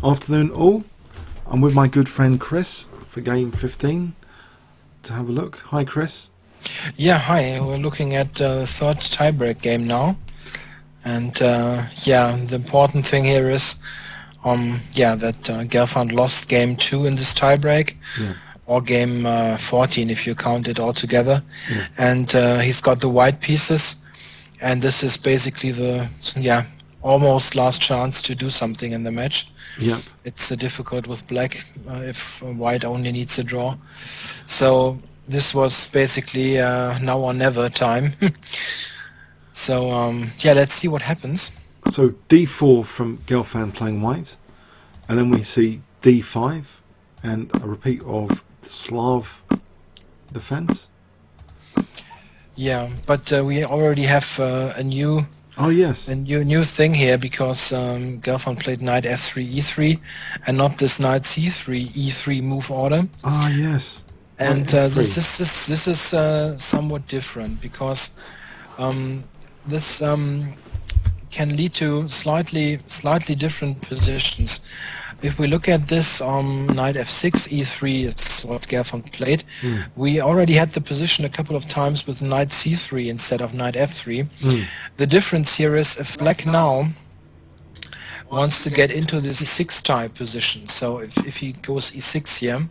Afternoon all. I'm with my good friend Chris for game 15 to have a look. Hi Chris. Yeah, hi. We're looking at the third tiebreak game now. And yeah, the important thing here is that Gelfand lost game 2 in this tiebreak. Yeah. Or game 14 if you count it all together. Yeah. And he's got the white pieces. And this is basically the almost last chance to do something in the match. Yep. It's difficult with black if white only needs a draw. So this was basically now or never time. So yeah, let's see what happens. So D4 from Gelfand playing white, and then we see D5 and a repeat of the Slav defense. Yeah, but we already have a new new thing here because Gelfand played knight f3 e3 and not this knight c3 e3 move order. Ah yes. And this is somewhat different because this can lead to slightly different positions. If we look at this knight f6 e3 is what Gelfand played. We already had the position a couple of times with knight c3 instead of knight f3. The difference here is if black now wants to get into this e6 type position, so if he goes e6 here,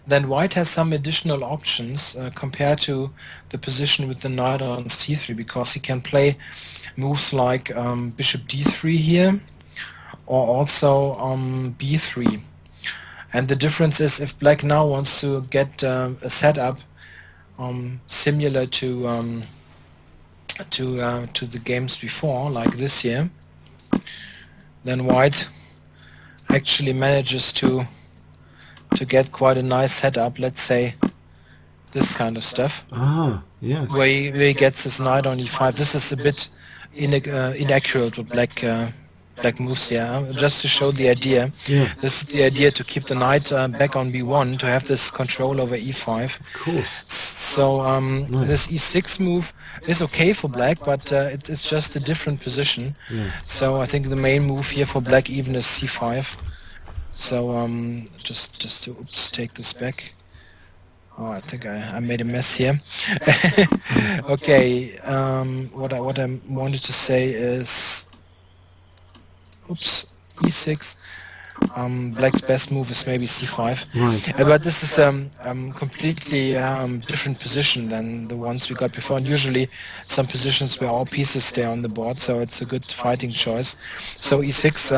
then white has some additional options compared to the position with the knight on c3, because he can play moves like bishop d3 here, or also b3. And the difference is if black now wants to get a setup similar to the games before, like this here, then white actually manages to get quite a nice setup. Let's say this kind of stuff. Ah, yes. Where he gets his knight on e5. This is a bit inaccurate with black moves here. Just to show the idea. Yeah. This is the idea, to keep the knight back on b1, to have this control over e5. Of course. So nice. This e6 move is okay for black, but it's just a different position. Yeah. So I think the main move here for black even is c5. So just to take this back. Oh, I think I made a mess here. Okay, what I wanted to say is, e6. Black's best move is maybe c5. Right. But this is completely different position than the ones we got before. And usually some positions where all pieces stay on the board, so it's a good fighting choice. So e6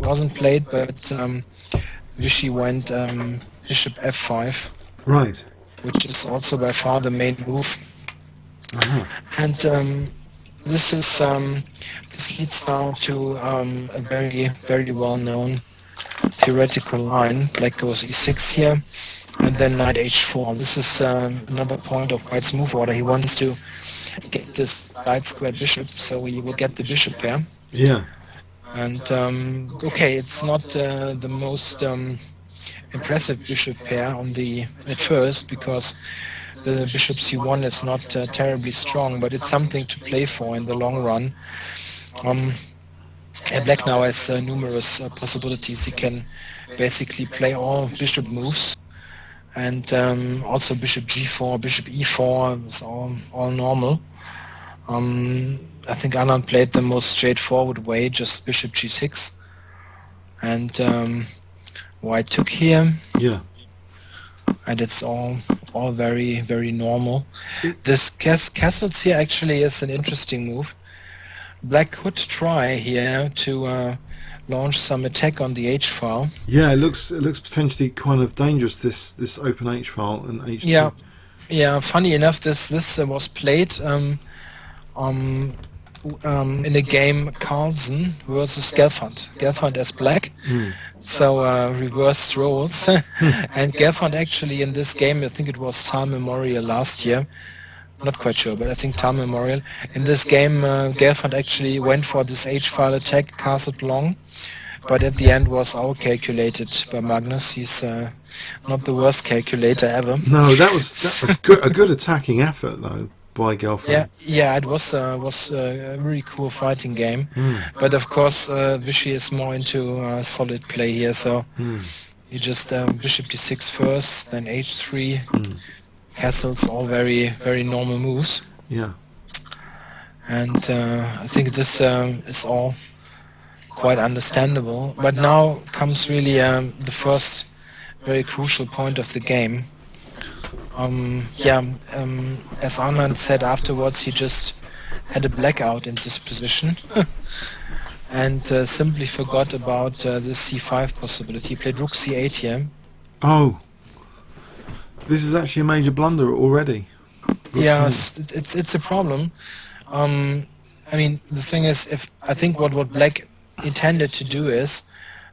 wasn't played, but Vishy went bishop f5. Right. Which is also by far the main move. And this is this leads now to a very well-known theoretical line. Black goes e6 here, and then knight h4. This is another point of white's move order. He wants to get this right squared bishop, so we will get the bishop pair. Yeah. And okay, it's not the most impressive bishop pair at first, because the bishop c1 is not terribly strong, but it's something to play for in the long run. And black now has numerous possibilities. He can basically play all bishop moves, and also bishop g4, bishop e4 is all normal. I think Anand played the most straightforward way, just bishop g6, and white took here. Yeah. And it's all very normal. This castles here actually is an interesting move. Black could try here to launch some attack on the h file. Yeah, it looks potentially kind of dangerous, this open h file and h2. Yeah. Funny enough, this was played in a game Carlsen versus Gelfand. Gelfand as black, so reversed roles. And Gelfand actually in this game, I think it was Tal Memorial last year, not quite sure, but I think Tal Memorial. In this game, Gelfand actually went for this h-file attack, castled long, but at the end was outcalculated by Magnus. He's not the worst calculator ever. No, that was good, a good attacking effort though by Gelfand. Yeah, it was a really cool fighting game, but of course Vishy is more into solid play here, so you just bishop d6 first, then h3, castles, all very normal moves. Yeah. And I think this is all quite understandable. But now comes really the first very crucial point of the game. As Anand said afterwards, he just had a blackout in this position and simply forgot about the c5 possibility. He played rook c8 here. Oh, this is actually a major blunder already. Yes, it's a problem. I mean, the thing is, I think what Black intended to do is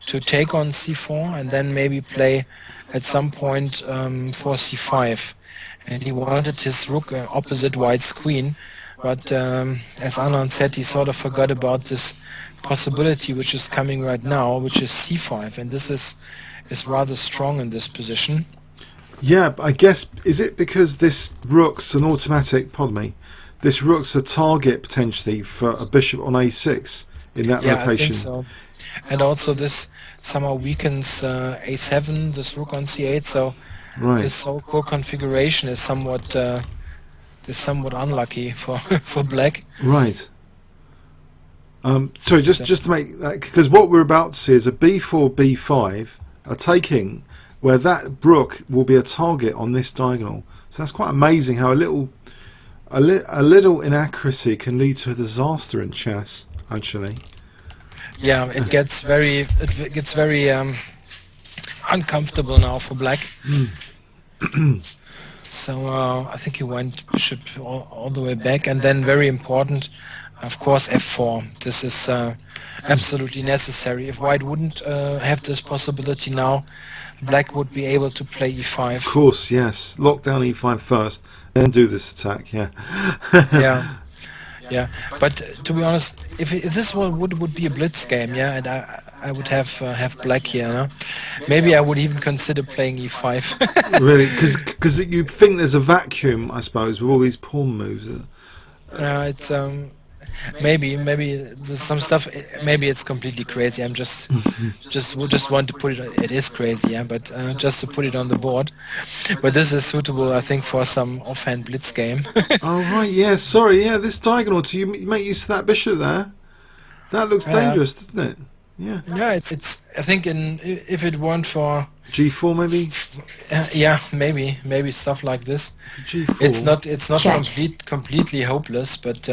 to take on c4 and then maybe play at some point for c5, and he wanted his rook opposite White's queen, but as Anand said, he sort of forgot about this possibility which is coming right now, which is c5, and this is rather strong in this position. Yeah, I guess, is it because this rook's an automatic, pardon me, this rook's a target potentially for a bishop on a6 in that location? I think so. And also this somehow weakens a7, this rook on c8, so this whole core configuration is somewhat unlucky for for Black. Right. Sorry, just to make that, because what we're about to see is a b4, b5, a taking, where that rook will be a target on this diagonal. So that's quite amazing how a little inaccuracy can lead to a disaster in chess, actually. Yeah, it gets very uncomfortable now for Black. So I think he went bishop all the way back, and then very important, of course, f4. This is absolutely necessary. If White wouldn't have this possibility now, Black would be able to play e5. Of course, yes. Lock down e5 first, then do this attack. Yeah. Yeah. But to be honest, if this one would be a blitz game, and I would have Black here, no? Maybe I would even consider playing e5. Really, because you think there's a vacuum, I suppose, with all these pawn moves. It's maybe there's some stuff. Maybe it's completely crazy. I'm just want to put it. It is crazy, but just to put it on the board. But this is suitable, I think, for some offhand blitz game. Oh right, yeah. Sorry, yeah. This diagonal. Do you make use of that bishop there? That looks dangerous, doesn't it? Yeah. Yeah, it's. I think if it weren't for g4 maybe. Yeah, maybe stuff like this. g4. It's not completely hopeless, but.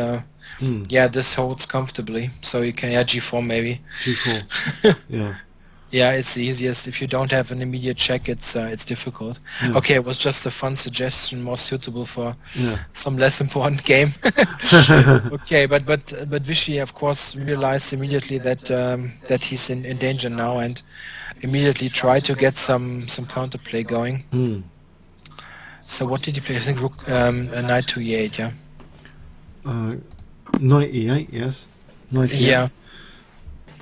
Yeah, this holds comfortably, so you can g4 maybe. G4. Yeah. Yeah, it's the easiest. If you don't have an immediate check, it's difficult. Yeah. Okay, it was just a fun suggestion, more suitable for some less important game. Okay, but Vishy, of course, realized immediately that he's in danger now, and immediately tried to get some counterplay going. So what did he play? I think rook knight to e8. Yeah. Knight e8, yes. Knight e8. Yeah.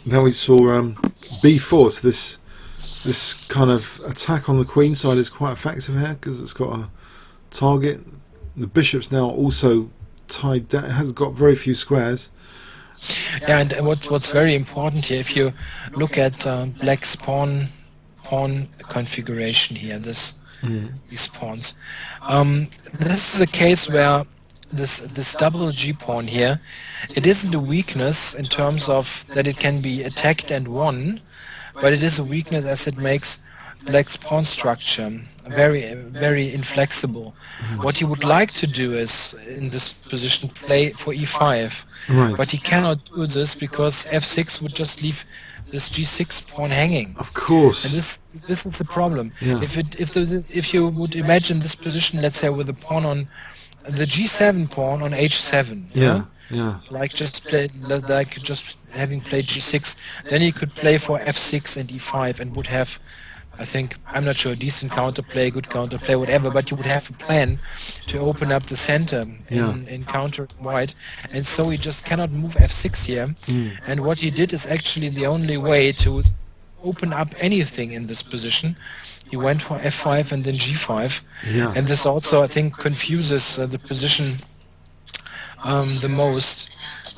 Now we saw b4, so this kind of attack on the queen side is quite effective here because it's got a target. The bishop's now also tied down. It has got very few squares. Yeah, and what's very important here, if you look at Black's pawn configuration here, these pawns, this is a case where this double G pawn here, it isn't a weakness in terms of that it can be attacked and won, but it is a weakness as it makes Black's pawn structure very inflexible. What he would like to do is, in this position, play for e5, but he cannot do this because f6 would just leave this g6 pawn hanging. Of course. And this is the problem. Yeah. If you would imagine this position, let's say with the pawn on the g7 pawn on h7, like just having played g6, then he could play for f6 and e5 and would have, I think, I'm not sure, decent counterplay, good counterplay, whatever, but you would have a plan to open up the center in counter White, and so he just cannot move f6 here. And what he did is actually the only way to open up anything in this position. He went for f5 and then g5, and this also, I think, confuses the position the most.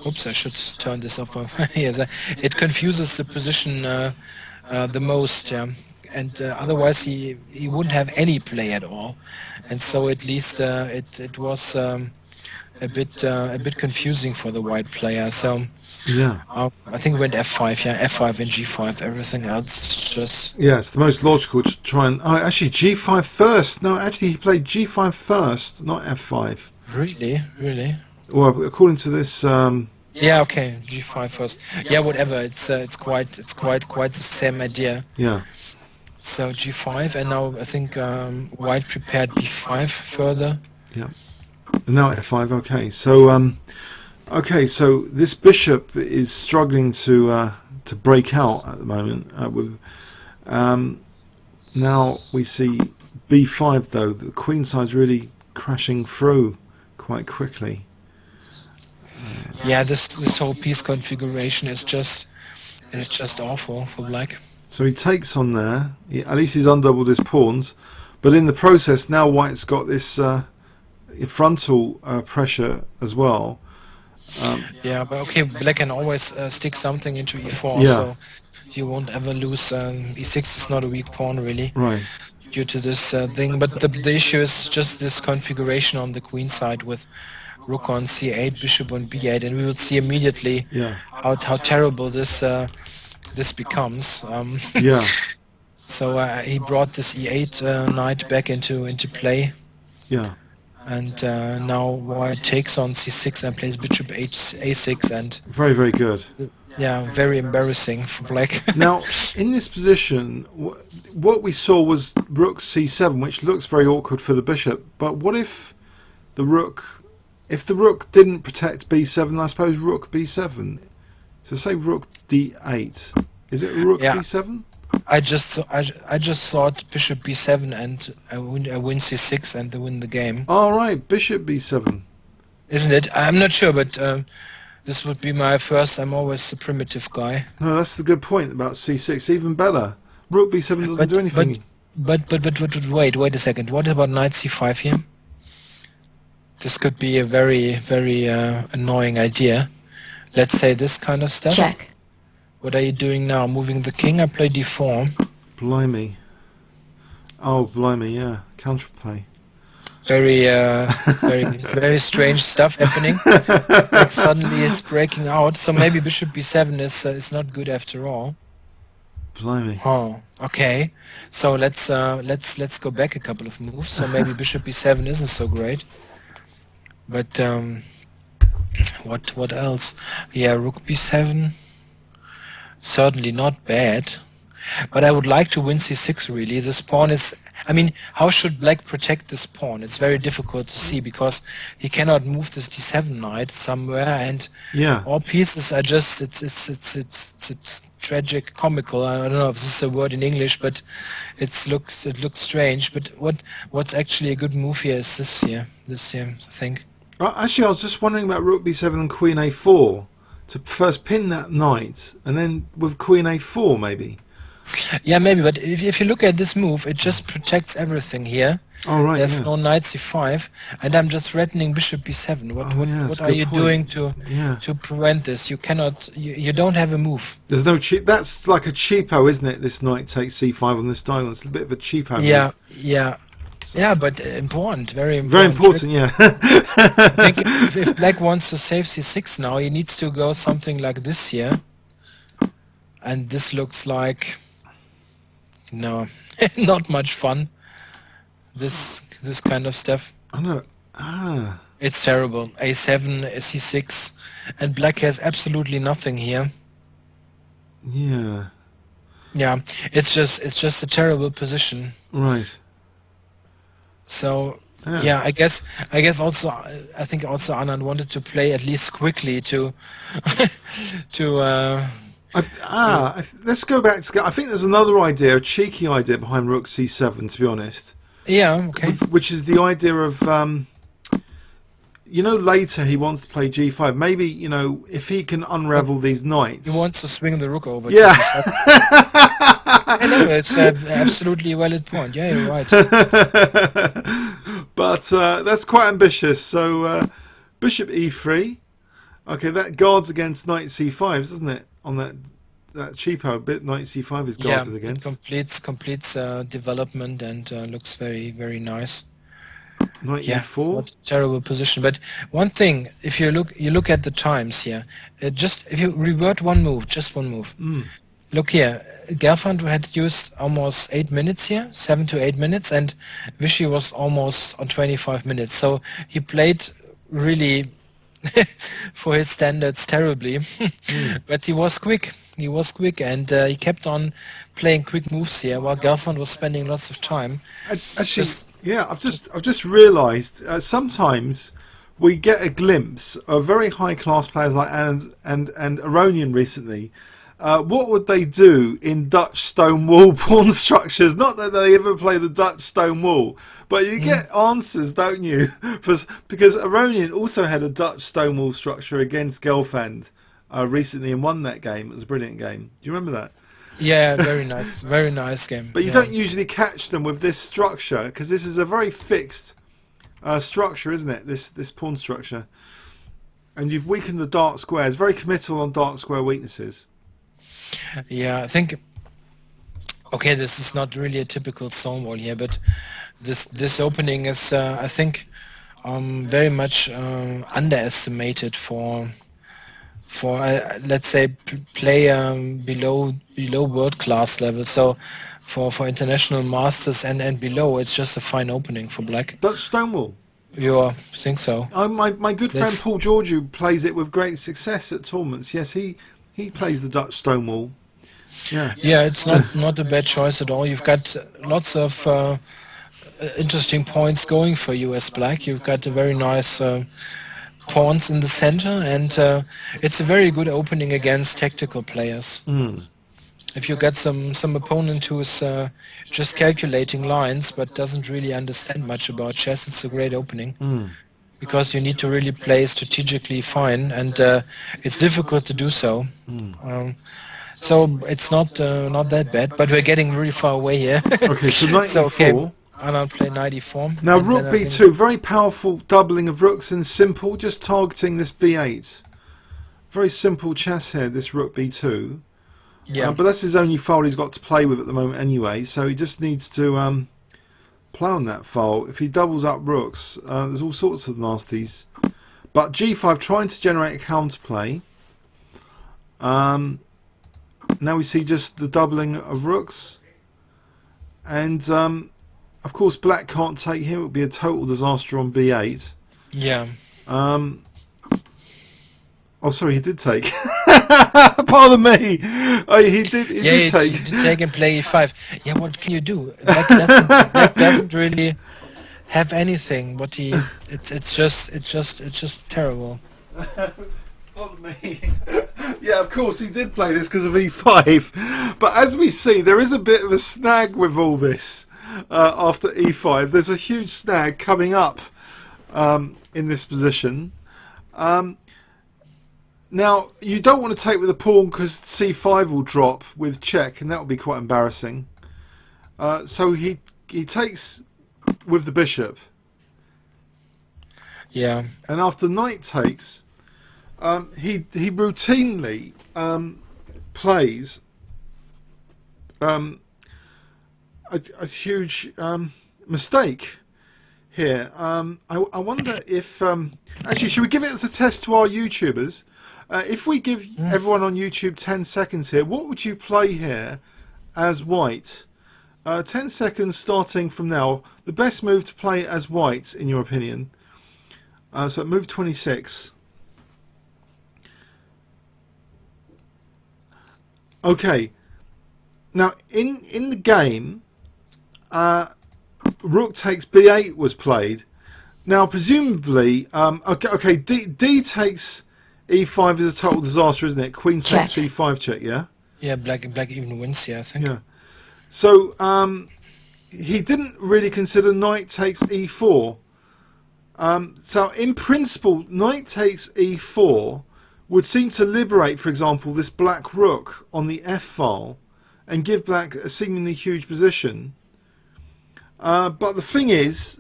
Oops, I should turn this off. Yeah, it confuses the position the most, yeah. And otherwise he wouldn't have any play at all, and so at least it was a bit confusing for the white player. So Yeah. I think we went f5, yeah, f5 and g5. Everything else just Yeah, it's the most logical to try and... Oh, actually, g5 first. No, actually, he played g5 first, not f5. really. Well, according to this... Yeah, okay, g5 first. Yeah, whatever. It's quite the same idea. yeah. So g5, and now I think white prepared b5 further. Yeah. And now f5, okay. So, okay, so this bishop is struggling to break out at the moment. Now we see b5, though. The queen side's really crashing through quite quickly. Yeah, this whole piece configuration is just awful for black. So he takes on there. At least he's undoubled his pawns. But in the process, now white's got this frontal pressure as well. Yeah, but okay, black can always stick something into e4, Yeah. so you won't ever lose. e6 is not a weak pawn, really, Right. due to this thing. But the issue is just this configuration on the queen side with rook on c8, bishop on b8, and we will see immediately Yeah. how terrible this becomes. Yeah. So he brought this e8 knight back into play, Yeah. and now white takes on c6 and plays bishop a6, and Very, very good. yeah, very embarrassing for black. Now, in this position, what we saw was rook c7, which looks very awkward for the bishop. But what if the rook didn't protect b7? I suppose rook b7. So say rook d8. Is it rook Yeah. b7? I just thought bishop b7 and I win c6 and I win the game. All right, bishop b7. Isn't it? I'm not sure, but this would be my first. I'm always the primitive guy. No, that's the good point about c6. Even better. Rook b7 doesn't do anything. But wait a second. What about knight c5 here? This could be a very annoying idea. Let's say this kind of stuff. Check. What are you doing now? Moving the king? I play d4. Blimey. Oh, blimey, yeah. Counterplay. Very strange stuff happening. Like suddenly it's breaking out. So maybe bishop b7 is not good after all. Blimey. Oh, okay. So let's go back a couple of moves. So maybe bishop b7 isn't so great. But what else? Yeah, rook b7. Certainly not bad. But I would like to win c6, really. This pawn is... I mean, how should black protect this pawn? It's very difficult to see, because he cannot move this d7 knight somewhere, and Yeah. all pieces are just... It's tragic, comical. I don't know if this is a word in English, but it looks strange. But what's actually a good move here is this here, I think. Actually, I was just wondering about rook b7 and queen a4. To first pin that knight, and then with queen a4, maybe. Yeah, maybe, but if you look at this move, it just protects everything here. Oh, right, There's yeah. no knight c5, and I'm just threatening bishop b7. Oh, yeah, that's What a are good you point. doing to Yeah. prevent this? You cannot. You don't have a move. There's no cheap. That's like a cheapo, isn't it? This knight takes c5 on this diagonal. It's a bit of a cheapo move. Yeah, but important, very important. Very important, yeah. I think if black wants to save c6 now, he needs to go something like this here, and this looks like no, not much fun. This kind of stuff. I know. Ah. It's terrible. a7, c6, and black has absolutely nothing here. Yeah. Yeah, it's just a terrible position. Right. So yeah, I guess also I think also Anand wanted to play at least quickly to let's go back to... I think there's another idea, a cheeky idea behind rook c7, to be honest. yeah, okay. Which is the idea of... later he wants to play g5. Maybe, if he can unravel these knights... He wants to swing the rook over. Yeah. I know, it's absolutely a valid point. Yeah, you're right. But that's quite ambitious. So Bishop e3. Okay, that guards against knight c5, doesn't it? On that cheapo bit, knight c5 is guarded against. It completes development and looks very nice. Knight e4. What a terrible position. But one thing, if you look at the times here, if you revert one move, just one move. Look here, Gelfand had used almost 8 minutes here, 7 to 8 minutes, and Vishy was almost on 25 minutes. So he played really, for his standards, terribly. But he was quick. He was quick, and he kept on playing quick moves here, while Gelfand was spending lots of time. Actually, I've just realised sometimes we get a glimpse of very high class players like Anand and Aronian recently. What would they do in Dutch stone wall pawn structures? Not that they ever play the Dutch stone wall, but you get answers, don't you? Because Aronian also had a Dutch stone wall structure against Gelfand recently and won that game. It was a brilliant game. Do you remember that? Yeah, very nice game. But you don't usually catch them with this structure, because this is a very fixed structure, isn't it? This pawn structure. And you've weakened the dark squares. Very committal on dark square weaknesses. Yeah, I think. Okay, this is not really a typical stonewall here, but this opening is, I think, very much underestimated for let's say play below world class level. So for international masters and below, it's just a fine opening for black. Dutch stonewall. You think so? My good friend Paul Georgiou plays it with great success at tournaments. Yes, he plays the Dutch stonewall. Yeah, it's not a bad choice at all. You've got lots of interesting points going for you as black. You've got a very nice pawns in the center, and it's a very good opening against tactical players. If you get some opponent who's just calculating lines but doesn't really understand much about chess, it's a great opening. Because you need to really play strategically fine, and it's difficult to do so. So it's not that bad, but we're getting really far away here. Okay, so knight e4. Anand play knight e4. Now rook b2, very powerful doubling of rooks and simple, just targeting this b8. Very simple chess here, this rook b2. Yeah. But that's his only file he's got to play with at the moment anyway, so he just needs to play on that file. If he doubles up rooks, there's all sorts of nasties. But g5 trying to generate a counterplay. Now we see just the doubling of rooks. And of course black can't take him, it would be a total disaster on b8. Yeah. Oh, sorry, he did take. Pardon me. Oh, he did take. He did take and play e5. Yeah, what can you do? Black doesn't really have anything. It's just terrible. Pardon me. Yeah, of course he did play this because of e5. But as we see, there is a bit of a snag with all this. After e5, there's a huge snag coming up in this position. Now, you don't want to take with a pawn because c5 will drop with check, and that will be quite embarrassing. So he takes with the bishop. Yeah. And after knight takes, he routinely plays a huge mistake here. I wonder if... actually, should we give it as a test to our YouTubers? If we give everyone on YouTube 10 seconds here, what would you play here as white? 10 seconds starting from now. The best move to play as white, in your opinion? So move 26. Okay. Now, in the game, rook takes b8 was played. Now, presumably, okay, D takes e5 is a total disaster, isn't it? Queen takes c5 check, yeah? Yeah, black even wins here, I think. Yeah. So, he didn't really consider knight takes e4. So, in principle, knight takes e4 would seem to liberate, for example, this black rook on the f file and give black a seemingly huge position. But the thing is,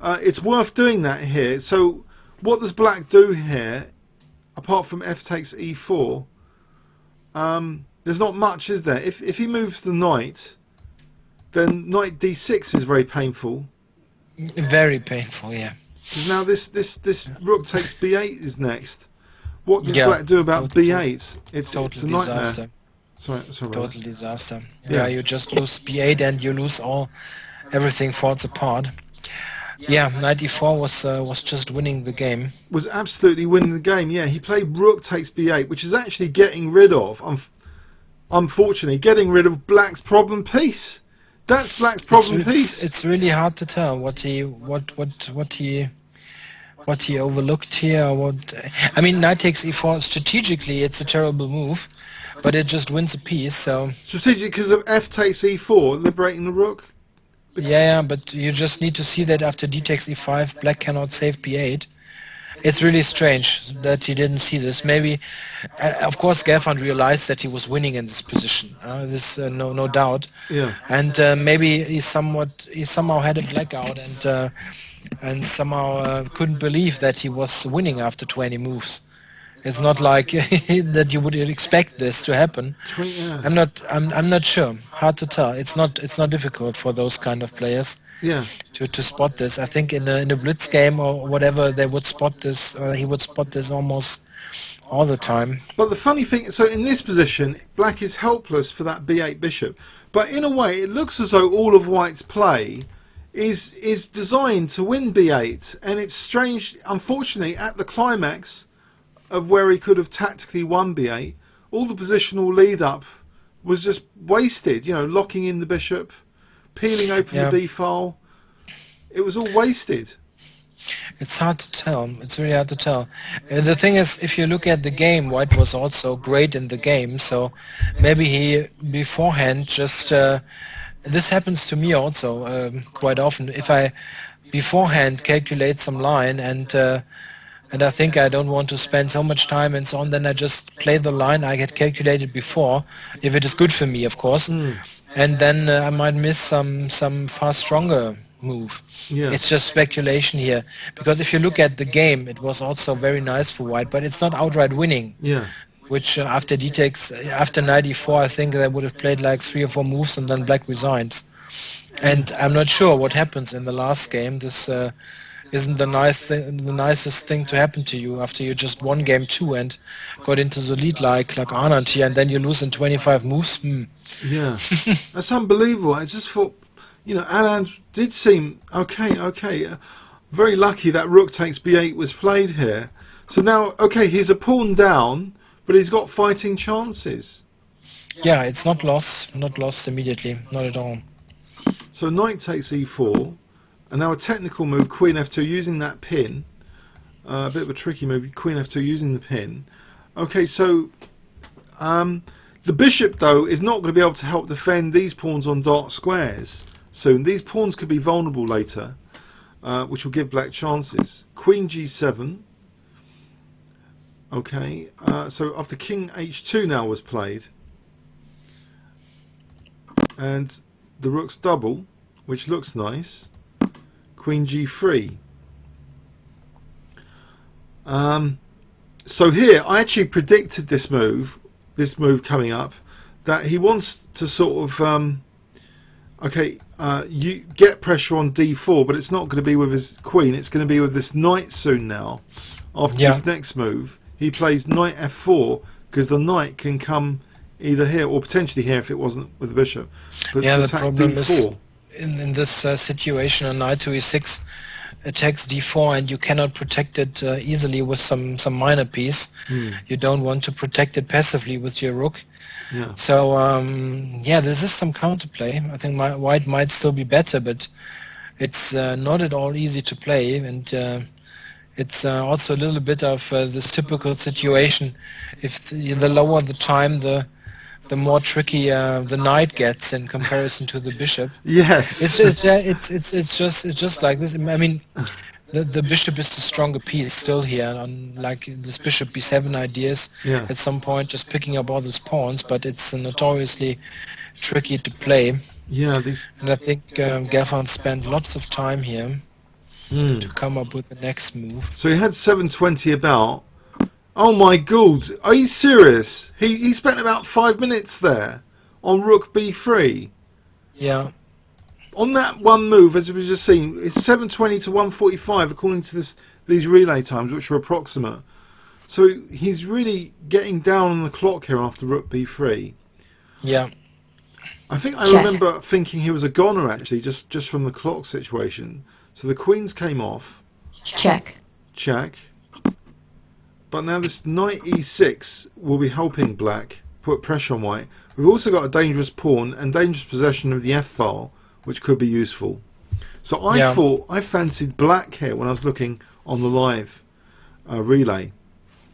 it's worth doing that here. So what does black do here, apart from f takes e4? There's not much, is there? If he moves the knight, then knight d6 is very painful. Very painful, yeah. Because now this rook takes b8 is next. What does black do about b8? It's a nightmare. Disaster. Sorry total disaster. Yeah, you just lose b8 and you lose everything falls apart. Yeah, knight e4 was just winning the game. Was absolutely winning the game. Yeah, he played rook takes b8, which is actually getting rid of, unfortunately, getting rid of black's problem piece. That's black's problem piece. It's really hard to tell what he overlooked here. I mean, knight takes e4 strategically, it's a terrible move, but it just wins a piece. So strategic because of f takes e4, liberating the rook. Yeah, but you just need to see that after d takes e5, black cannot save b8. It's really strange that he didn't see this. Maybe, of course, Gelfand realized that he was winning in this position. No doubt. Yeah. And maybe he somehow had a blackout and somehow couldn't believe that he was winning after 20 moves. It's not like that you would expect this to happen. Yeah. I'm not sure. Hard to tell. It's not difficult for those kind of players. Yeah. To spot this. I think in a blitz game or whatever they would spot this. He would spot this almost all the time. But the funny thing, so in this position, black is helpless for that b8 bishop. But in a way, it looks as though all of white's play is designed to win b8, and it's strange. Unfortunately, at the climax of where he could have tactically won b8, all the positional lead up was just wasted. You know, locking in the bishop, peeling open the b file. It was all wasted. It's hard to tell. It's really hard to tell. The thing is, if you look at the game, white was also great in the game. So maybe he beforehand just. This happens to me also quite often. If I beforehand calculate some line and I think I don't want to spend so much time and so on, then I just play the line I had calculated before, if it is good for me, of course. And then I might miss some far stronger move. Yeah. It's just speculation here. Because if you look at the game, it was also very nice for white, but it's not outright winning. Yeah. Which after knight e4, I think they would have played like 3 or 4 moves and then black resigns. And I'm not sure what happens in the last game. This isn't the nicest thing to happen to you after you just won game 2 and got into the lead like Anand here, and then you lose in 25 moves. Yeah, that's unbelievable. I just thought, you know, Anand did seem okay. Very lucky that rook takes b8 was played here. So now, okay, he's a pawn down, but he's got fighting chances. Yeah, it's not lost immediately, not at all. So knight takes e4. And now a technical move, queen f2, using that pin. A bit of a tricky move, queen f2 using the pin. Okay, so the bishop, though, is not going to be able to help defend these pawns on dark squares soon. These pawns could be vulnerable later, which will give black chances. Queen g7. Okay, so after king h2 now was played. And the rook's double, which looks nice. Queen g3. So here I actually predicted this move coming up, that he wants to sort of you get pressure on d4, but it's not going to be with his queen, it's going to be with this knight soon now. After this next move he plays knight f4, because the knight can come either here or potentially here if it wasn't with the bishop, but to attack d4. In this situation, a knight to e6 attacks d4, and you cannot protect it easily with some minor piece. You don't want to protect it passively with your rook. Yeah. So this is some counterplay. I think white might still be better, but it's not at all easy to play, and it's also a little bit of this typical situation. If the lower the time, the more tricky the knight gets in comparison to the bishop. Yes. It's just like this. I mean, the bishop is the stronger piece still here, on like this bishop b7 ideas. Yeah. At some point, just picking up all these pawns, but it's notoriously tricky to play. Yeah. And I think Gelfand spent lots of time here. to come up with the next move. So he had 720 about. Oh my god, are you serious? He spent about 5 minutes there on rook b3. Yeah. On that one move, as we just seen, it's 720 to 145 according to these relay times, which are approximate. So he's really getting down on the clock here after rook b3. Yeah. I think I remember thinking he was a goner actually, just from the clock situation. So the queens came off. Check. Check. But now this knight e6 will be helping black put pressure on white. We've also got a dangerous pawn and dangerous possession of the f-file, which could be useful. So I fancied black here when I was looking on the live relay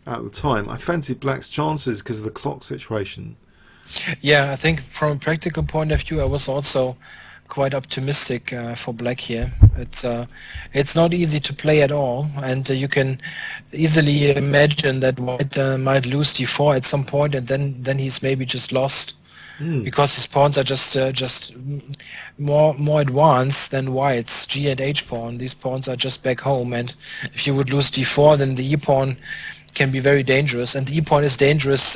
at the time. I fancied black's chances because of the clock situation. Yeah, I think from a practical point of view, I was also quite optimistic for black here. It's not easy to play at all, and you can easily imagine that white might lose d4 at some point, and then he's maybe just lost because his pawns are just more advanced than white's g and h pawn. These pawns are just back home, and if you would lose d4, then the e pawn can be very dangerous, and the e pawn is dangerous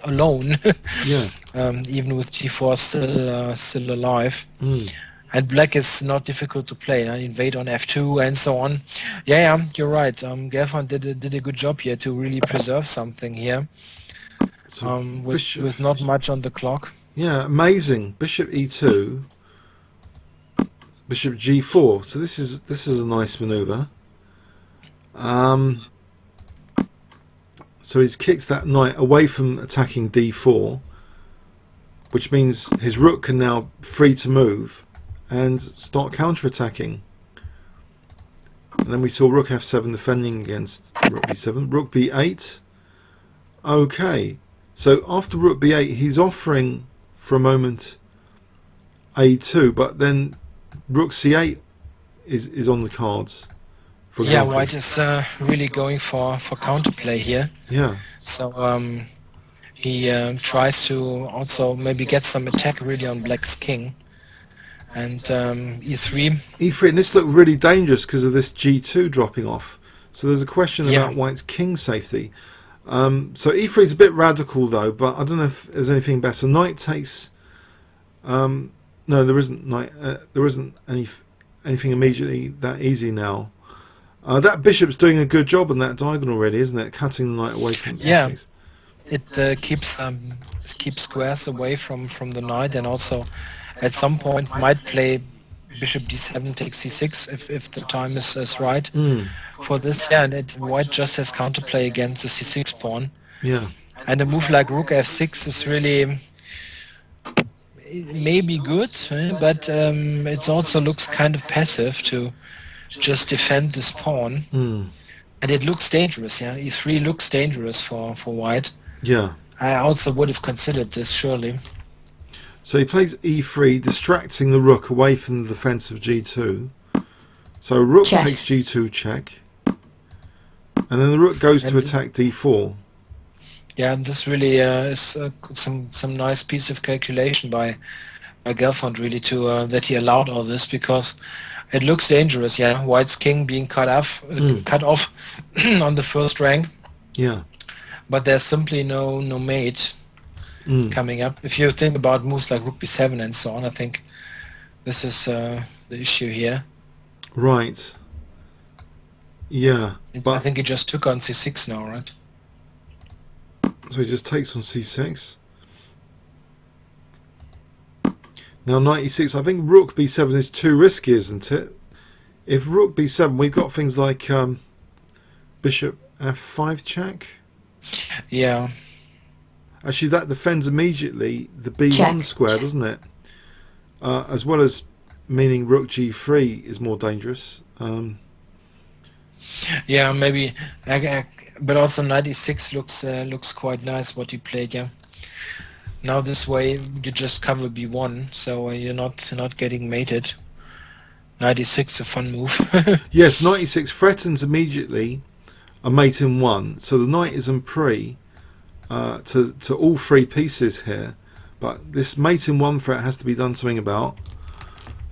alone. Yeah. Even with g4 still alive. And black is not difficult to play. Invade on f2 and so on. Yeah, you're right. Gelfand did a good job here to really preserve something here. So with not much on the clock. Yeah, amazing. Bishop e2, bishop g4. So this is a nice maneuver. So he's kicked that knight away from attacking d4, which means his rook can now free to move and start counter-attacking. And then we saw rook f7 defending against rook b7. Rook b8. Okay, so after rook b8 he's offering for a moment a2, but then rook c8 is on the cards. Yeah, white is really going for counterplay here. Yeah. So he tries to also maybe get some attack really on black's king. And e3. E3, and this looked really dangerous because of this g2 dropping off. So there's a question about white's king safety. So e3 is a bit radical though, but I don't know if there's anything better. Knight takes. No, there isn't knight. There isn't anything immediately that easy now. That bishop's doing a good job on that diagonal, really, isn't it? Cutting the knight away from. Yeah, it keeps squares away from the knight, and also at some point might play bishop d7 takes c6 if the time is right for this. Yeah, and white just has counterplay against the c6 pawn. Yeah, and a move like rook f6 is really maybe good, but it also looks kind of passive to just defend this pawn, and it looks dangerous. Yeah, e3 looks dangerous for white. Yeah, I also would have considered this surely. So he plays e3, distracting the rook away from the defense of g2. So rook takes g2 check, and then the rook goes to attack d4. Yeah, and this really is some nice piece of calculation by Gelfand, really, to that he allowed all this, because it looks dangerous. Yeah, white's king being cut off on the first rank. Yeah, but there's simply no mate coming up. If you think about moves like rook b7 and so on, I think this is the issue here. Right. Yeah, but I think he just took on c6 now, right? So he just takes on c6. Now knight e6. I think rook b7 is too risky, isn't it? If rook b7, we've got things like bishop f5 check. Yeah. Actually, that defends immediately the b1 square, doesn't it? As well as meaning rook g3 is more dangerous. Yeah, maybe. But also knight e6 looks quite nice what you played. Yeah. Now this way you just cover b1, so you're not getting mated. Knight e6 a fun move. Yes, knight e6 threatens immediately a mate in 1, so the knight is en prie to all three pieces here. But this mate in 1 threat has to be done something about.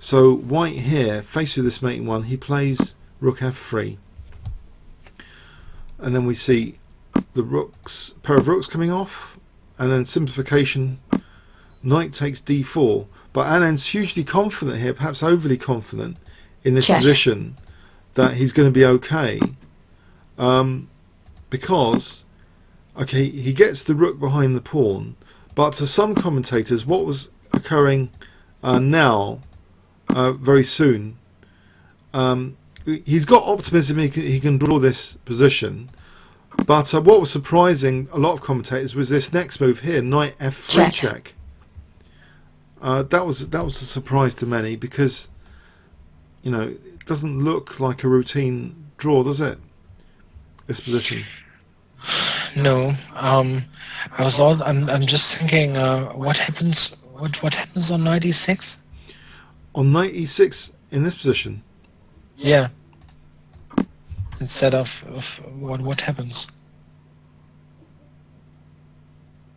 So white here, faced with this mating one, he plays rook f3, and then we see the pair of rooks coming off, and then simplification, knight takes d4. But Anand's hugely confident here, perhaps overly confident in this position, that he's going to be okay, because okay, he gets the rook behind the pawn, but to some commentators what was occurring now very soon, he's got optimism he can draw this position, but what was surprising a lot of commentators was this next move here, knight f3 check. That was a surprise to many, because you know it doesn't look like a routine draw, does it, this position? No. I'm just thinking, what happens? What happens on knight e6? On knight e6 in this position? Yeah. Instead of what happens?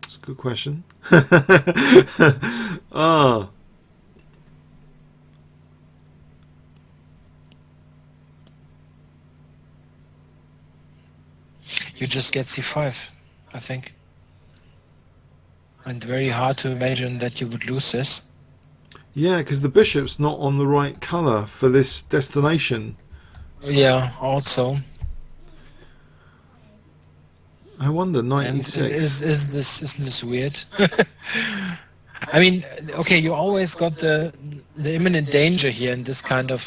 That's a good question. Ah. You just get c5, I think. And very hard to imagine that you would lose this. Yeah, because the bishop's not on the right colour for this destination. Yeah, also. I wonder, knight e6. Isn't this weird? I mean, okay, you always got the imminent danger here in this kind of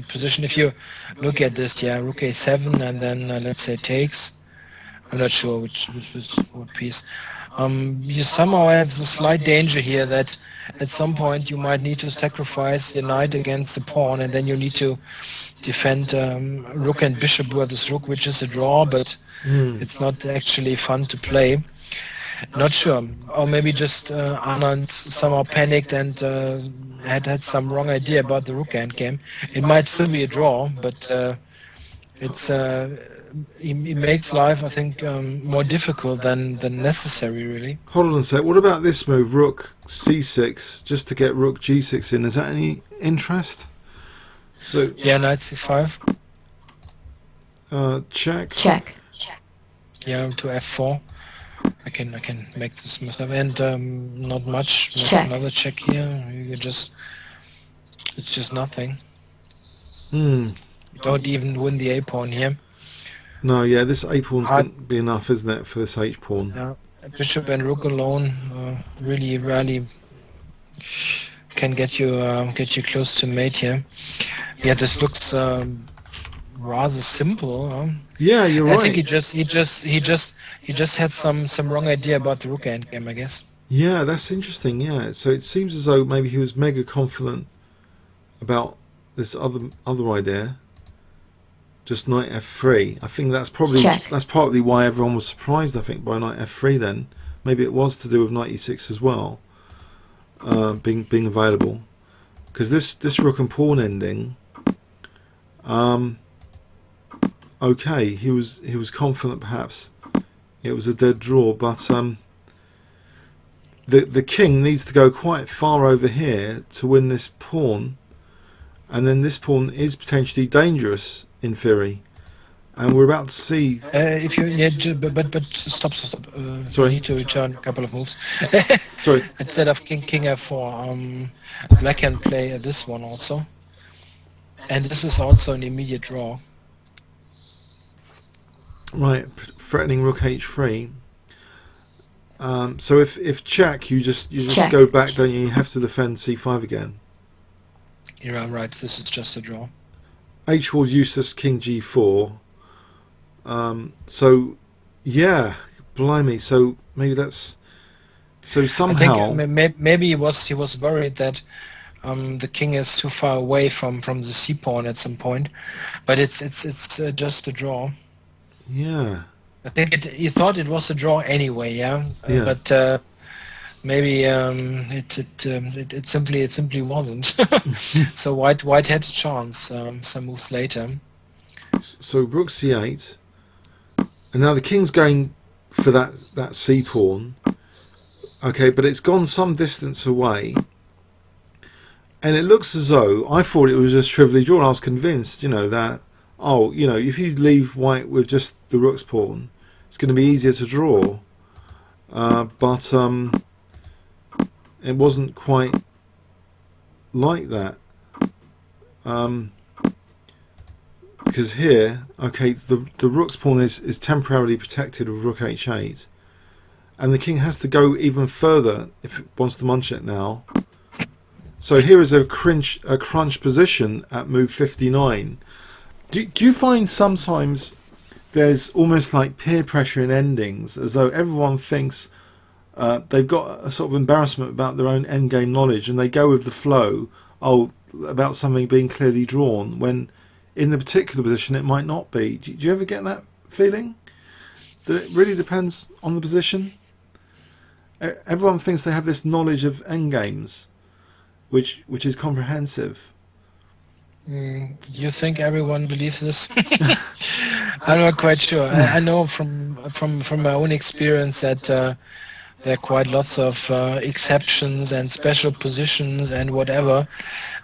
position. If you look at this, yeah, rook a7 and then let's say takes. I'm not sure which what piece. You somehow have the slight danger here that at some point you might need to sacrifice your knight against the pawn, and then you need to defend rook and bishop versus rook, which is a draw, but it's not actually fun to play. Not sure. Or maybe just Anand somehow panicked and had some wrong idea about the rook endgame. It might still be a draw, but it's he makes life, I think, more difficult than necessary, really. Hold on a sec. What about this move, rook c6, just to get rook g6 in? Is that any interest? So yeah, knight c5. Check. Check. Yeah, to f4. I can make this myself, and not much. Check. Another check here. It's just nothing. Hmm. You don't even win the a pawn here. No, yeah, this a pawn's going to be enough, isn't it, for this h pawn? Yeah, bishop and rook alone really rarely can get you close to mate here. Yeah, this looks rather simple. Yeah, you're right. I think he just had some wrong idea about the rook endgame, I guess. Yeah, that's interesting. Yeah, so it seems as though maybe he was mega confident about this other idea. Just knight f3. I think that's partly why everyone was surprised, I think, by knight f3 then. Maybe it was to do with knight e6 as well, being available. Because this rook and pawn ending, okay, he was confident perhaps it was a dead draw, but the king needs to go quite far over here to win this pawn, and then this pawn is potentially dangerous in theory, and we're about to see. If you but stop. Sorry. You need to return a couple of moves. Sorry. Instead of king f4, black can play this one also, and this is also an immediate draw. Right, threatening rook h3. So if check, you just check. Go back, don't you? You have to defend c5 again. Yeah, I'm right. This is just a draw. h4 is useless. King g4. So yeah, blimey. So maybe that's somehow. I think maybe he was worried that the king is too far away from the c pawn at some point, but it's just a draw. Yeah. I think he thought it was a draw anyway. Yeah. Yeah. But maybe it simply wasn't. So white had a chance some moves later. So rook c8, and now the king's going for that c pawn. Okay, but it's gone some distance away, And it looks as though I thought it was just trivially drawn. I was convinced, you know, that if you leave white with just the rook's pawn, it's going to be easier to draw. But it wasn't quite like that. Because here, okay, the rook's pawn is temporarily protected with rook h8, and the king has to go even further if it wants to munch it now. So here is a crunch position at move 59. Do you find sometimes there's almost like peer pressure in endings, as though everyone thinks they've got a sort of embarrassment about their own endgame knowledge, and they go with the flow, about something being clearly drawn, when in the particular position it might not be. Do you ever get that feeling? That it really depends on the position? Everyone thinks they have this knowledge of endgames, which is comprehensive. You think everyone believes this? I'm not quite sure. I know from my own experience that there are quite lots of exceptions and special positions and whatever,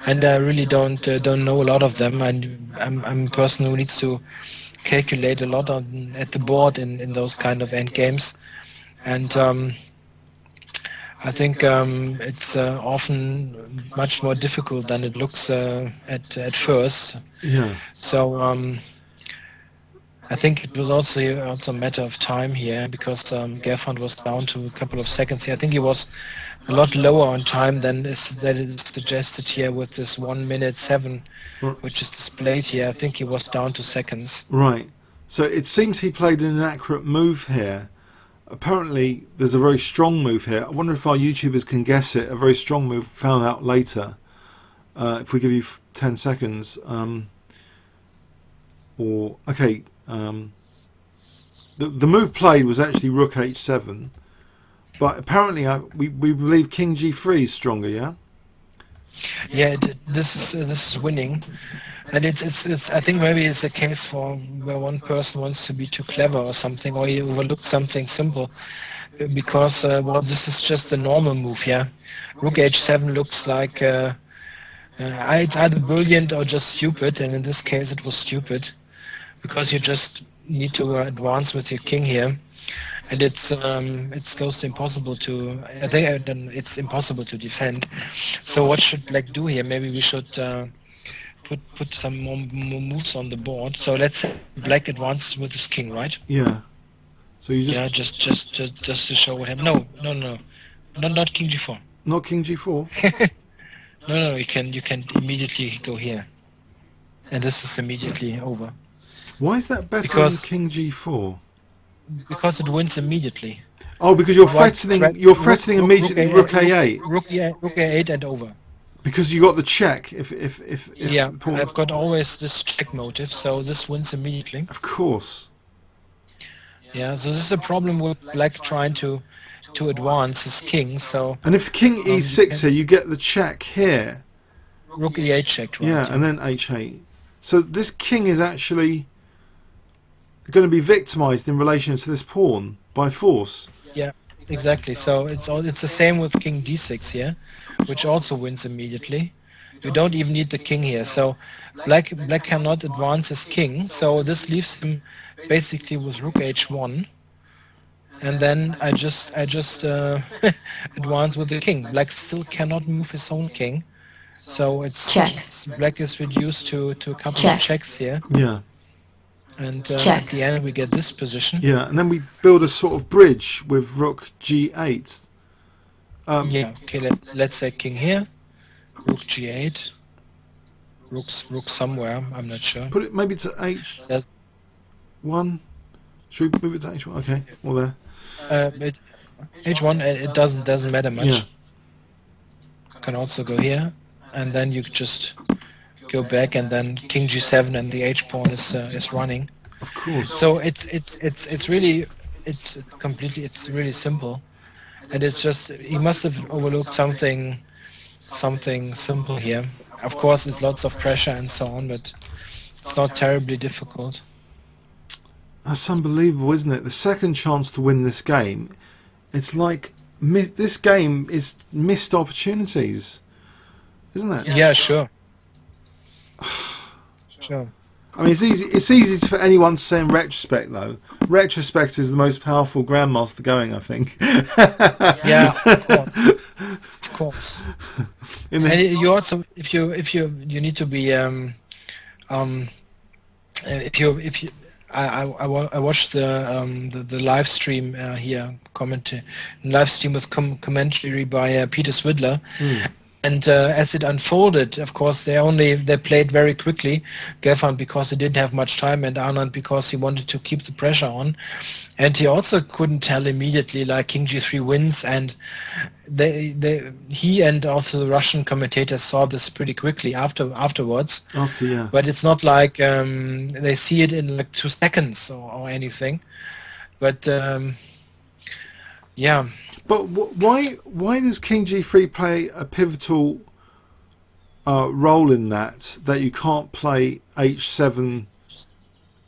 and I really don't know a lot of them. I'm a person who needs to calculate a lot at the board in those kind of end games, and I think it's often much more difficult than it looks at first. Yeah. So I think it was also a matter of time here, because Gelfand was down to a couple of seconds here. I think he was a lot lower on time than is suggested here with this 1:07, which is displayed here. I think he was down to seconds. Right. So it seems he played an inaccurate move here. Apparently there's a very strong move here. I wonder if our YouTubers can guess it. A very strong move found out later. If we give you 10 seconds. The move played was actually rook h7. But apparently we believe king g3 is stronger, yeah? Yeah, this is winning. And it's I think maybe it's a case for where one person wants to be too clever or something, or he overlooked something simple, because this is just a normal move. Yeah, rook h7 looks like it's either brilliant or just stupid, and in this case it was stupid, because you just need to advance with your king here, and it's close to impossible to. I think it's impossible to defend. So what should Black do here? Maybe we should. Put some more moves on the board. So let's say Black advances with his king, right? Yeah. So you just just to show what happened. No, not king g4. Not king g4. No, you can immediately go here, and this is immediately over. Why is that better than king g4? Because it wins immediately. Oh, because you're threatening immediately rook a8. Rook a8 and over. Because you got the check. If yeah, I've got always this check motive, so this wins immediately. Of course. Yeah, so this is a problem with Black trying to advance his king. So. And if king e6 here, you get the check here. Rook e8 checked, right? Yeah, and then h8. So this king is actually going to be victimized in relation to this pawn by force. Yeah, exactly. So it's the same with king d6 here, which also wins immediately. You don't even need the king here. So Black cannot advance his king. So this leaves him basically with rook h1, and then I just advance with the king. Black still cannot move his own king. So it's check. Black is reduced to a couple of checks here. Yeah. And at the end we get this position. Yeah, and then we build a sort of bridge with rook g8. Yeah. Okay. Let's say king here, rook g8, rook somewhere. I'm not sure. Put it maybe to h1. Should we move it to h1? Okay. Well there. h1. It doesn't matter much. Yeah. Can also go here, and then you just go back, and then king g7 and the h pawn is running. Of course. So it's really really simple, and it's just he must have overlooked something simple here. Of course, it's lots of pressure and so on, but it's not terribly difficult. That's unbelievable, isn't it? The second chance to win this game, it's like this game is missed opportunities. isn't it? Yeah, sure. Sure. I mean, it's easy. It's easy for anyone to say in retrospect, though. Retrospect is the most powerful grandmaster going, I think. Yeah, of course, of course. In And the, you also, if you need to be um if you I watched the live stream here live stream with commentary by Peter Swidler. And as it unfolded, of course, they played very quickly. Gelfand because he didn't have much time, and Anand because he wanted to keep the pressure on, and he also couldn't tell immediately like King G3 wins, and he and also the Russian commentators saw this pretty quickly afterwards. after, yeah. But it's not like they see it in like 2 seconds or anything. But yeah. But why does King G3 play a pivotal role in that you can't play H7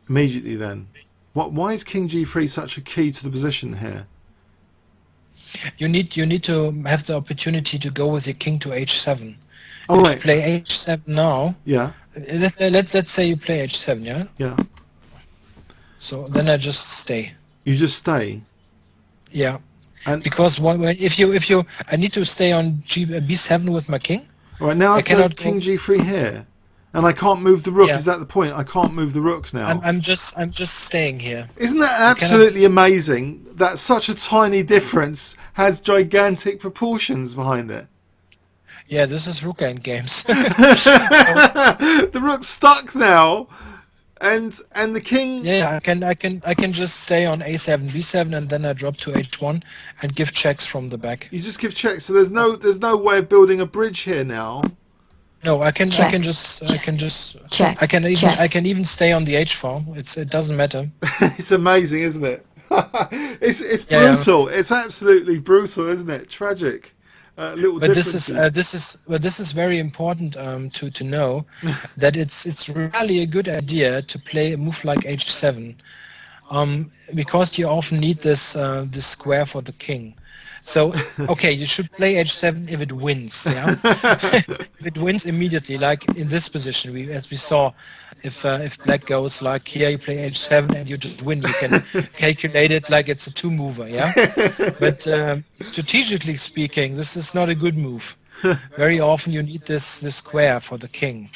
immediately then? Why is King G3 such a key to the position here? You need to have the opportunity to go with your king to H7. Oh, If right. you play H7 now. Yeah. Let's say you play H7, yeah. Yeah. So then I just stay. You just stay. Yeah. And Because if you I need to stay on B7 with my king. all right, now I I've got cannot King G3 here, and I can't move the rook. Yeah. Is that the point? I can't move the rook now. I'm just staying here. Isn't that absolutely amazing? That such a tiny difference has gigantic proportions behind it. Yeah, this is rook endgames. The rook's stuck now, and the king. Yeah, I can just stay on A7, B7, and then I drop to H1 and give checks from the back. You just give checks. So there's no way of building a bridge here now. No, I can Check. Check. I can even stay on the H farm. It doesn't matter. It's amazing, isn't it? It's Yeah, brutal. It's absolutely brutal, isn't it? Tragic. Little But differences. this is very important to know that it's really a good idea to play a move like H7 because you often need this square for the king. So okay, you should play H7 if it wins. Yeah, if it wins immediately, like in this position, as we saw. If black goes like here, you play H7 and you just win. You can calculate it like it's a 2-mover, yeah. But strategically speaking, this is not a good move. Very often you need this square for the king.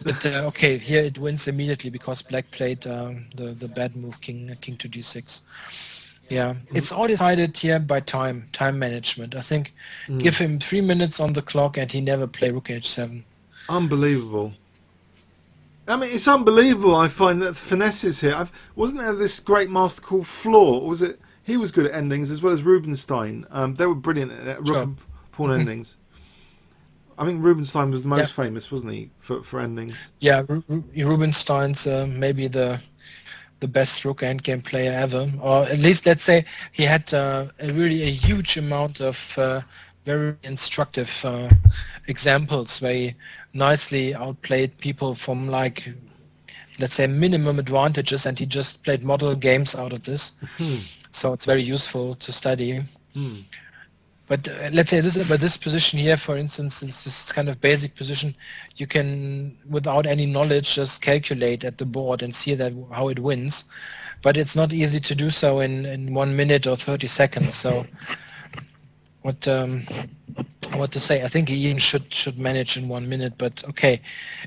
But okay, here it wins immediately because black played the bad move, king to D6. Yeah, it's all decided here by time management. I think give him 3 minutes on the clock and he never play rook H7. Unbelievable. I mean, it's unbelievable. I find that the finesses here. Wasn't there this great master called Floor? Or was it? He was good at endings as well as Rubinstein. They were brilliant at rook and pawn endings. I think Rubinstein was the most famous, wasn't he, for endings? Yeah, Rubinstein's maybe the best rook endgame player ever, or at least let's say he had really a huge amount of very instructive examples where he nicely outplayed people from like, let's say, minimum advantages, and he just played model games out of this. So it's very useful to study. But let's say this position here, for instance, is this kind of basic position. You can, without any knowledge, just calculate at the board and see that how it wins. But it's not easy to do so in 1 minute or 30 seconds. So what to say? I think he even should manage in 1 minute. But okay,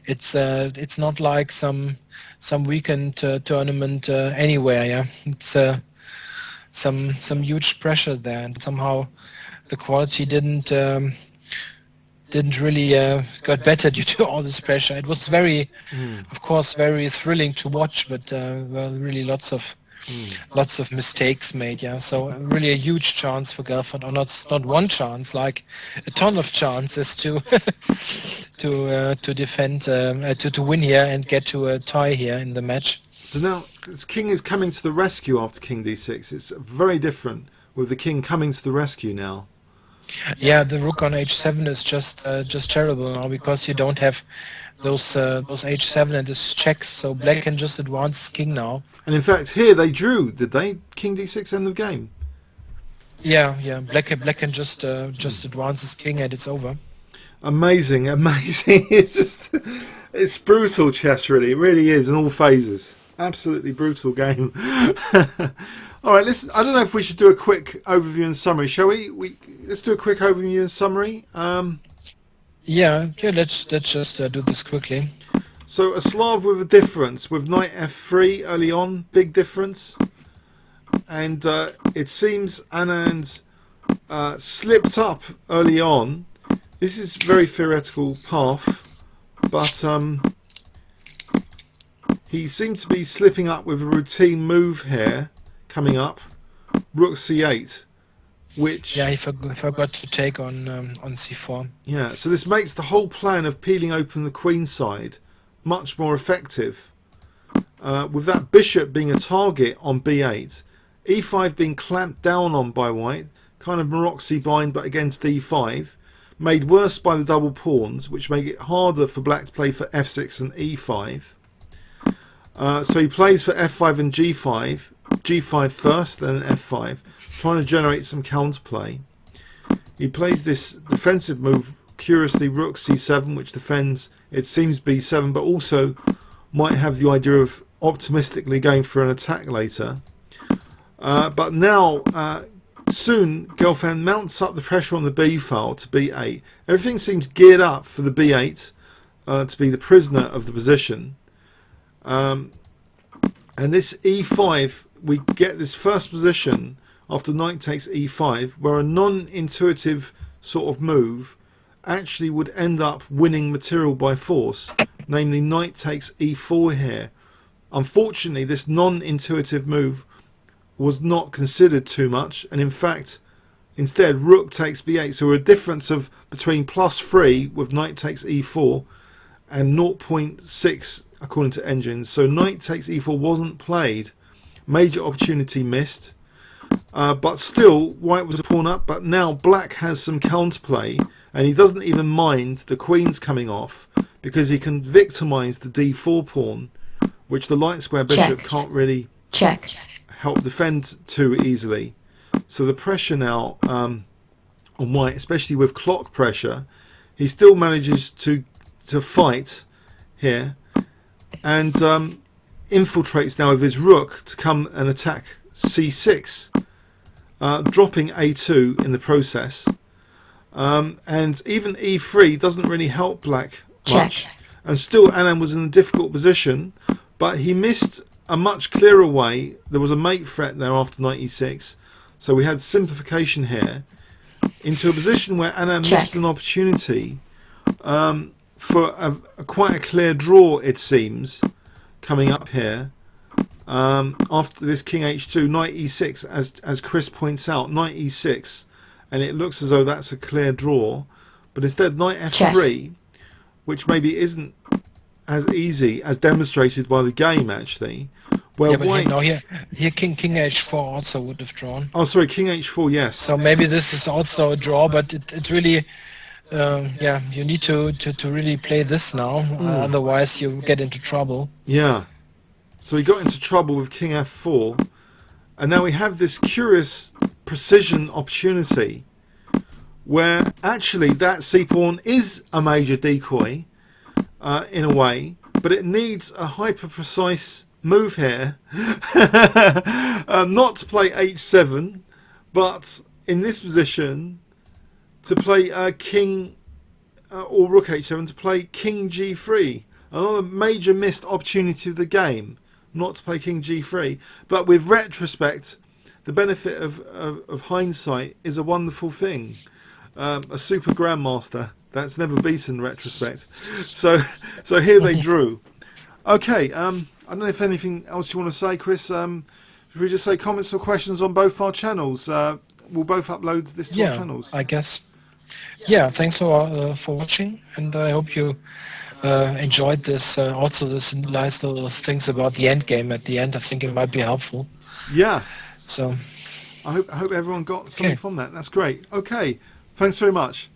it's not like some weekend tournament anywhere. Yeah, it's some huge pressure there, and somehow the quality didn't really got better due to all this pressure. It was very, of course, very thrilling to watch, but well, really lots of mistakes made. Yeah, so really a huge chance for Gelfand, or not one chance, like a ton of chances to to defend, to win here and get to a tie here in the match. So now this king is coming to the rescue after king d6. It's very different with the king coming to the rescue now. Yeah, the rook on h7 is just terrible now because you don't have those h7 and this checks, so black can just advance his king now. And in fact, here they drew, did they? King d6, end of game. Yeah, black can just advance his king and it's over. Amazing, amazing. It's just, it's brutal chess, really. It really is in all phases. Absolutely brutal game. All right, listen. I don't know if we should do a quick overview and summary, shall we? Let's do a quick overview and summary. Yeah. Let's just do this quickly. So a Slav with a difference with knight f3 early on, big difference, and it seems Anand slipped up early on. This is very theoretical path, but he seems to be slipping up with a routine move here coming up, rook c8, which he forgot to take on c4. Yeah, so this makes the whole plan of peeling open the queen side much more effective. With that bishop being a target on b8, e5 being clamped down on by white, kind of Maroczy bind but against d5, made worse by the double pawns, which make it harder for black to play for f6 and e5. So he plays for f5 and g5, g5 first, then f5, trying to generate some counterplay. He plays this defensive move, curiously rook c7, which defends, it seems, b7, but also might have the idea of optimistically going for an attack later. But now, soon, Gelfand mounts up the pressure on the b file to b8. Everything seems geared up for the b8 to be the prisoner of the position. And this e5, we get this first position after knight takes e5, where a non-intuitive sort of move actually would end up winning material by force, namely knight takes e4 here. Unfortunately, this non-intuitive move was not considered too much, and in fact, instead rook takes b8. So a difference of between +3 with knight takes e4 and 0.6 according to engines. So knight takes e4 wasn't played, major opportunity missed. But still, white was a pawn up, but now black has some counterplay, and he doesn't even mind the queens coming off because he can victimize the d4 pawn, which the light square bishop can't really help defend too easily. So the pressure now on white, especially with clock pressure, he still manages to fight here and infiltrates now with his rook to come and attack c6. Dropping a2 in the process, and even e3 doesn't really help black much, and still Anand was in a difficult position, but he missed a much clearer way. There was a mate threat there after knight e6, so we had simplification here into a position where Anand missed an opportunity for quite a clear draw, it seems, coming up here. After this king h2, knight e6, as Chris points out, knight e6, and it looks as though that's a clear draw, but instead knight f3, which maybe isn't as easy as demonstrated by the game actually, where white... Here king h4 also would have drawn. Oh, sorry, king h4, yes. So maybe this is also a draw, but it really... you need to really play this now, otherwise you get into trouble. Yeah. So he got into trouble with king f4, and now we have this curious precision opportunity where actually that c-pawn is a major decoy in a way, but it needs a hyper-precise move here. Not to play h7, but in this position to play king or rook h7, to play king g3. Another major missed opportunity of the game, not to play king g3. But with retrospect, the benefit of hindsight is a wonderful thing. A super grandmaster that's never beaten retrospect. So here they drew. Okay, I don't know if anything else you want to say, Chris. Should we just say comments or questions on both our channels? We'll both upload this to our channels. I guess. Yeah, thanks for watching, and I hope you enjoyed this. Also, this nice little things about the end game at the end. I think it might be helpful. Yeah. So I hope everyone got something from that. That's great. Okay. Thanks very much.